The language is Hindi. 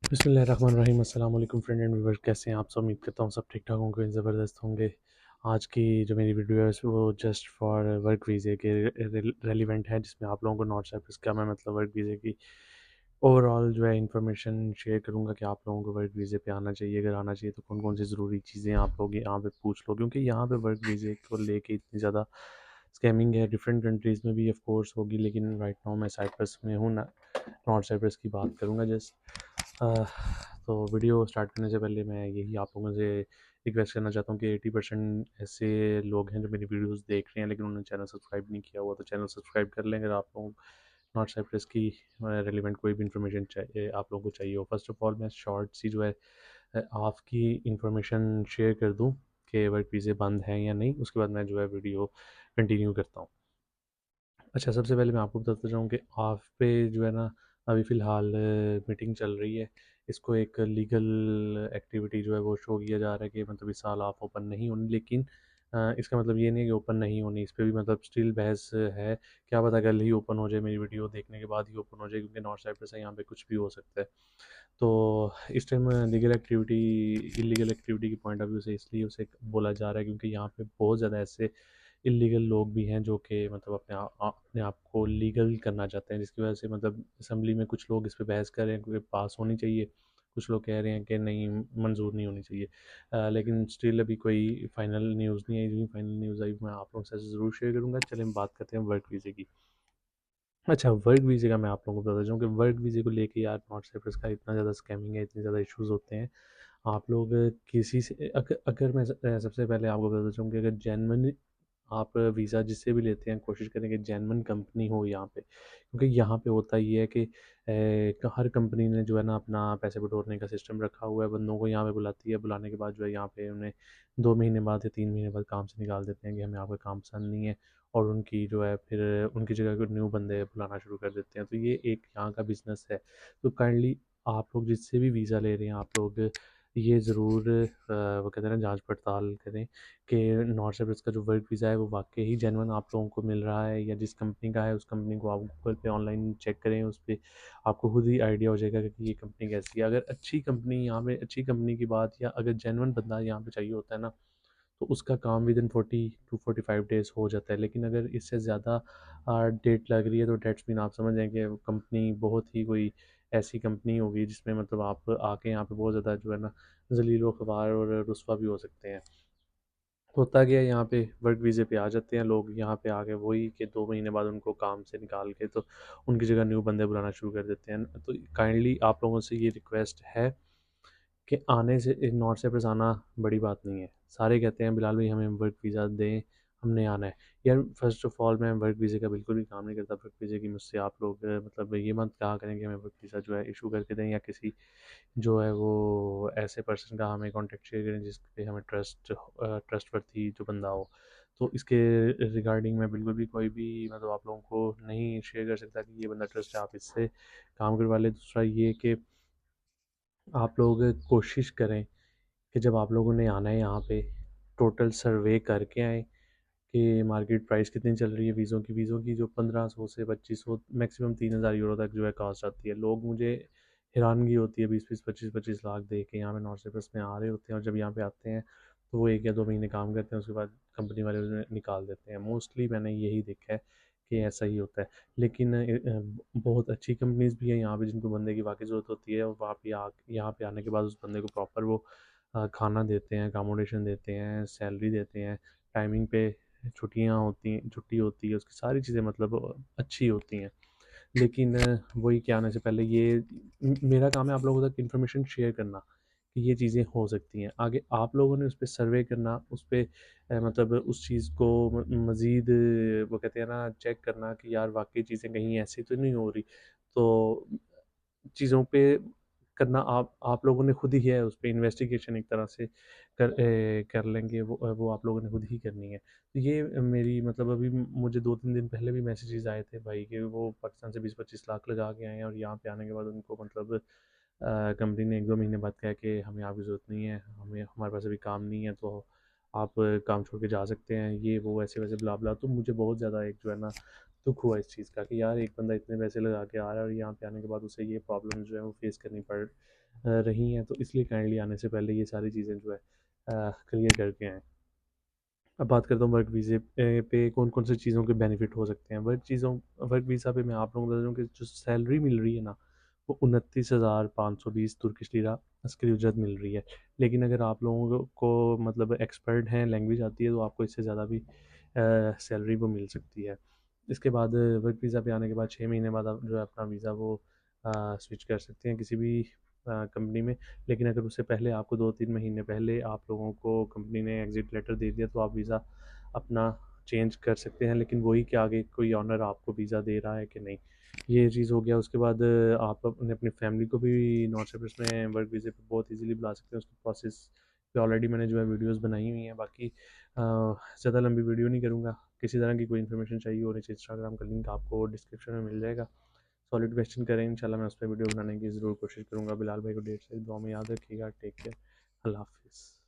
बिस्मिल्लाहिर्रहमानिर्रहीम। अस्सलाम वालेकुम फ्रेंड एंड व्यूअर्स, कैसे हैं आप सब? उम्मीद करता हूँ सब ठीक ठाक होंगे, ज़बरदस्त होंगे। आज की जो मेरी वीडियो है वो जस्ट फॉर वर्क वीज़े के रेलिवेंट है, जिसमें आप लोगों को नॉर्थ साइप्रस का मैं मतलब वर्क वीज़े की ओवरऑल जो है इंफॉर्मेशन शेयर करूँगा कि आप लोगों को वर्क वीज़े पे आना चाहिए। अगर आना चाहिए तो कौन कौन सी ज़रूरी चीज़ें आप लोग यहाँ पे पूछ लो, क्योंकि यहाँ पे वर्क वीज़े को लेके इतनी ज़्यादा स्कैमिंग है। डिफरेंट कंट्रीज़ में भी ऑफ कोर्स होगी, लेकिन राइट नाउ मैं साइप्रस में हूँ ना, नॉर्थ साइप्रस की बात करूँगा जस्ट। तो वीडियो स्टार्ट करने से पहले मैं यही आप लोगों से रिक्वेस्ट करना चाहता हूँ कि 80% ऐसे लोग हैं जो मेरी वीडियोस देख रहे हैं लेकिन उन्होंने चैनल सब्सक्राइब नहीं किया हुआ, तो चैनल सब्सक्राइब कर लें अगर आप लोग नॉट साइप्रस की रेलिवेंट कोई भी इन्फॉर्मेशन चाहिए, आप लोगों को चाहिए हो। फर्स्ट ऑफ ऑल मैं शॉर्ट सी जो है आपकी इंफॉर्मेशन शेयर कर दूँ कि वर्क वीज़े बंद हैं या नहीं, उसके बाद मैं जो है वीडियो कंटिन्यू करता हूँ। अच्छा, सबसे पहले मैं आपको बताता चाहूँ कि आप पे जो है ना, अभी फ़िलहाल मीटिंग चल रही है। इसको एक लीगल एक्टिविटी जो है वो शो किया जा रहा है कि मतलब इस साल आप ओपन नहीं होनी, लेकिन इसका मतलब ये नहीं है कि ओपन नहीं होनी। इस पे भी मतलब स्टिल बहस है। क्या पता कल ही ओपन हो जाए, मेरी वीडियो देखने के बाद ही ओपन हो जाए, क्योंकि नॉर्थ साइप्रस है, यहाँ पे कुछ भी हो सकता है। तो इस टाइम इलीगल एक्टिविटी की पॉइंट ऑफ व्यू से इसलिए उसे बोला जा रहा है क्योंकि यहाँ पे बहुत ज़्यादा ऐसे इलीगल लोग भी हैं जो कि मतलब अपने आप को लीगल करना चाहते हैं, जिसकी वजह से मतलब असेंबली में कुछ लोग इस पे बहस कर रहे हैं क्योंकि पास होनी चाहिए। कुछ लोग कह रहे हैं कि नहीं, मंजूर नहीं होनी चाहिए। लेकिन स्टिल अभी कोई फाइनल न्यूज़ नहीं आई। जो फाइनल न्यूज़ आई मैं आप लोगों के साथ ज़रूर शेयर करूँगा। चलें हम बात करते हैं वर्क वीज़े की। अच्छा, वर्क वीज़े का मैं आप लोगों को बताता चाहूँ कि वर्क वीज़े को लेके यार नॉर्थ साइप्रस का इतना ज़्यादा स्कैमिंग है, इतने ज़्यादा इश्यूज़ होते हैं। आप लोग किसी से अगर मैं सबसे पहले आपको बताता चाहूँ कि अगर जेन्युइन आप वीज़ा जिससे भी लेते हैं, कोशिश करें कि जेन्युइन कंपनी हो यहाँ पे, क्योंकि यहाँ पे होता ये है कि हर कंपनी ने जो है ना अपना पैसे बटोरने का सिस्टम रखा हुआ है। बंदों को यहाँ पे बुलाती है, बुलाने के बाद जो है यहाँ पे उन्हें 2 महीने बाद या 3 महीने बाद काम से निकाल देते हैं कि हमें आपका काम पसंद नहीं है, और उनकी जो है फिर उनकी जगह को न्यू बंदे बुलाना शुरू कर देते हैं। तो ये एक यहाँ का बिजनेस है। तो काइंडली आप लोग जिससे भी वीज़ा ले रहे हैं, आप लोग ये ज़रूर वो कहते हैं ना, जांच पड़ताल करें कि नॉर्थ साइप्रस का जो वर्क वीज़ा है वो वाक़ई ही जेन्युइन आप लोगों को मिल रहा है, या जिस कंपनी का है उस कंपनी को आप गूगल पे ऑनलाइन चेक करें। उस पे आपको खुद ही आइडिया हो जाएगा कि ये कंपनी कैसी है। अगर अच्छी कंपनी, यहाँ पे अच्छी कंपनी की बात, या अगर जेन्युइन बंदा यहाँ पे चाहिए होता है ना, तो उसका काम विदिन 40 to 45 डेज़ हो जाता है। लेकिन अगर इससे ज़्यादा डेट लग रही है तो डेट्स मीन आप समझ जाएँ कि वो कंपनी बहुत ही कोई ऐसी कंपनी होगी जिसमें मतलब आप आके यहाँ पे बहुत ज़्यादा जो है ना ज़लील-ओ-ख़वार और रुस्वा भी हो सकते हैं। होता क्या है, यहाँ पे वर्क वीज़े पे आ जाते हैं लोग, यहाँ पे आके वही कि 2 महीने बाद उनको काम से निकाल के तो उनकी जगह न्यू बंदे बुलाना शुरू कर देते हैं। तो काइंडली आप लोगों से ये रिक्वेस्ट है कि आने से नॉर्थ साइप्रस आना बड़ी बात नहीं है। सारे कहते हैं बिलाल भाई हमें वर्क वीज़ा दें, हमने आना है। यार फ़र्स्ट ऑफ़ ऑल मैं वर्क वीज़े का बिल्कुल भी काम नहीं करता। वर्क वीज़े की मुझसे आप लोग मतलब ये मत कहा करें कि हमें वर्क वीज़ा जो है इश्यू करके दें, या किसी जो है वो ऐसे पर्सन का हमें कॉन्टैक्ट शेयर करें जिस पे हमें ट्रस्टवर्थी जो बंदा हो। तो इसके रिगार्डिंग मैं बिल्कुल भी कोई भी मतलब आप लोगों को नहीं शेयर कर सकता कि ये बंदा ट्रस्ट है, आप इससे काम करवा लें। दूसरा ये कि आप लोग कोशिश करें कि जब आप लोगों ने आना है यहाँ पे, टोटल सर्वे करके आएँ कि मार्केट प्राइस कितनी चल रही है वीज़ों की जो 1500 से 2500 मैक्सिमम 3000 यूरो तक जो है कॉस्ट आती है। लोग, मुझे हैरानगी होती है, 20-20 25-25 लाख दे के यहाँ पे नॉर्थ साइप्रस में आ रहे होते हैं, और जब यहाँ पे आते हैं तो वो 1 या 2 महीने काम करते हैं, उसके बाद कंपनी वाले उन्हें निकाल देते हैं। मोस्टली मैंने यही देखा है कि ऐसा ही होता है। लेकिन बहुत अच्छी कंपनीज़ भी हैं यहाँ पे जिनको बंदे की वाक़ई ज़रूरत होती है, और वहाँ पे यहाँ पे आने के बाद उस बंदे को प्रॉपर वो खाना देते हैं, अकोमोडेशन देते हैं, सैलरी देते हैं, टाइमिंग पे छुट्टी होती है, उसकी सारी चीज़ें मतलब अच्छी होती हैं। लेकिन वही कि आने से पहले ये मेरा काम है आप लोगों तक इन्फॉर्मेशन शेयर करना कि ये चीज़ें हो सकती हैं। आगे आप लोगों ने उस पे सर्वे करना, उस पे मतलब उस चीज़ को मज़ीद वो कहते हैं ना चेक करना कि यार वाक़ई चीज़ें कहीं ऐसी तो नहीं हो रही। तो चीज़ों पे करना आप लोगों ने खुद ही है, उस पे इन्वेस्टिगेशन एक तरह से कर लेंगे, वो आप लोगों ने खुद ही करनी है। तो ये मेरी मतलब अभी मुझे 2-3 दिन पहले भी मैसेजेस आए थे भाई कि वो पाकिस्तान से 20-25 लाख लगा के आए हैं, और यहाँ पे आने के बाद उनको मतलब कंपनी ने 1-2 महीने बाद कहा कि हमें आपकी ज़रूरत नहीं है, हमें हमारे पास अभी काम नहीं है, तो आप काम छोड़ के जा सकते हैं, ये वो ऐसे-वैसे ब्ला-ब्ला। तो मुझे बहुत ज़्यादा एक जो है ना दुःख हुआ इस चीज़ का कि यार एक बंदा इतने पैसे लगा के आ रहा है और यहाँ पे आने के बाद उसे ये प्रॉब्लम जो है वो फेस करनी रही हैं, तो इसलिए काइंडली आने से पहले ये सारी चीज़ें जो है क्लियर करके आएँ। अब बात करता हूँ वर्क वीज़े पे कौन-कौन सी चीज़ों के बेनिफिट हो सकते हैं। वर्क वीज़ा पे मैं आप लोगों को बता दूँ कि जो सैलरी मिल रही है ना, वो 29,520 तुर्किश लिरा अस्करी उजरत मिल रही है। लेकिन अगर आप लोगों को मतलब एक्सपर्ट हैं, लैंग्वेज आती है, तो आपको इससे ज़्यादा भी सैलरी वो मिल सकती है। इसके बाद वर्क वीज़ा पे आने के बाद 6 महीने बाद आप जो है अपना वीज़ा वो स्विच कर सकते हैं किसी भी कंपनी में। लेकिन अगर उससे पहले आपको 2-3 महीने पहले आप लोगों को कंपनी ने एग्ज़िट लेटर दे दिया, तो आप वीज़ा अपना चेंज कर सकते हैं, लेकिन वही कि आगे कोई ओनर आपको वीज़ा दे रहा है कि नहीं, ये चीज़ हो गया। उसके बाद आप अपने अपनी फैमिली को भी नॉर्थ साइप्रस में वर्क वीज़े पे बहुत ईज़िली बुला सकते हैं। उसकी प्रोसेस पे ऑलरेडी मैंने जो है वीडियोज़ बनाई हुई हैं। बाकी ज़्यादा लंबी वीडियो नहीं करूँगा। किसी तरह की कोई इन्फॉर्मेशन चाहिए हो, नीचे इंस्टाग्राम का लिंक आपको डिस्क्रिप्शन में मिल जाएगा। सॉलिड क्वेश्चन करें, इंशाल्लाह मैं उस पर वीडियो बनाने की ज़रूर कोशिश करूँगा। बिलाल भाई को ढेर सारी दुआ में याद रखिएगा। Take care. अल्लाह हाफ़िज़।